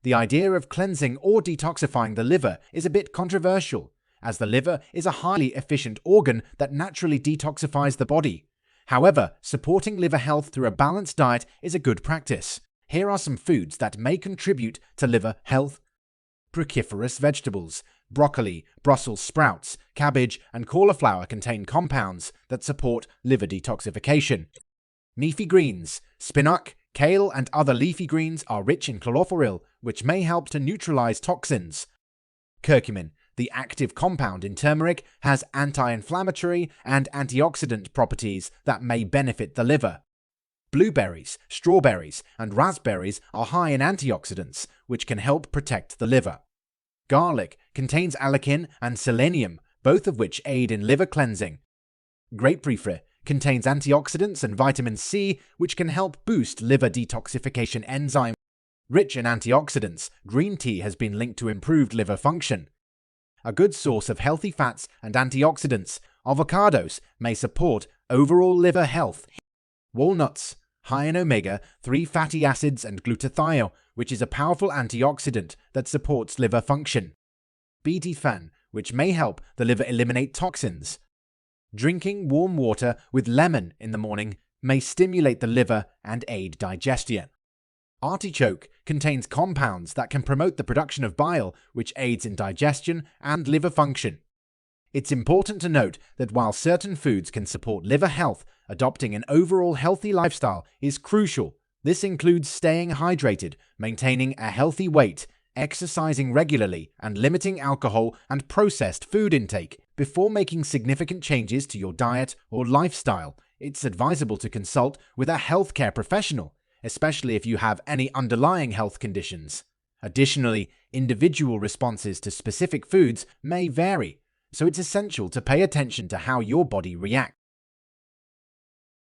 The idea of cleansing or detoxifying the liver is a bit controversial, as the liver is a highly efficient organ that naturally detoxifies the body. However, supporting liver health through a balanced diet is a good practice. Here are some foods that may contribute to liver health. Cruciferous vegetables. Broccoli, Brussels sprouts, cabbage, and cauliflower contain compounds that support liver detoxification. Leafy greens. Spinach, kale, and other leafy greens are rich in chlorophyll, which may help to neutralize toxins. Curcumin, the active compound in turmeric, has anti-inflammatory and antioxidant properties that may benefit the liver. Blueberries, strawberries, and raspberries are high in antioxidants, which can help protect the liver. Garlic contains allicin and selenium, both of which aid in liver cleansing. Grapefruit contains antioxidants and vitamin C, which can help boost liver detoxification enzyme. Rich in antioxidants, green tea has been linked to improved liver function. A good source of healthy fats and antioxidants, avocados may support overall liver health. Walnuts, high in omega-3 fatty acids and glutathione, which is a powerful antioxidant that supports liver function. Beta-fan, which may help the liver eliminate toxins. Drinking warm water with lemon in the morning may stimulate the liver and aid digestion. Artichoke contains compounds that can promote the production of bile, which aids in digestion and liver function. It's important to note that while certain foods can support liver health, adopting an overall healthy lifestyle is crucial. This includes staying hydrated, maintaining a healthy weight, exercising regularly, and limiting alcohol and processed food intake. Before making significant changes to your diet or lifestyle, it's advisable to consult with a healthcare professional, especially if you have any underlying health conditions. Additionally, individual responses to specific foods may vary, so it's essential to pay attention to how your body reacts.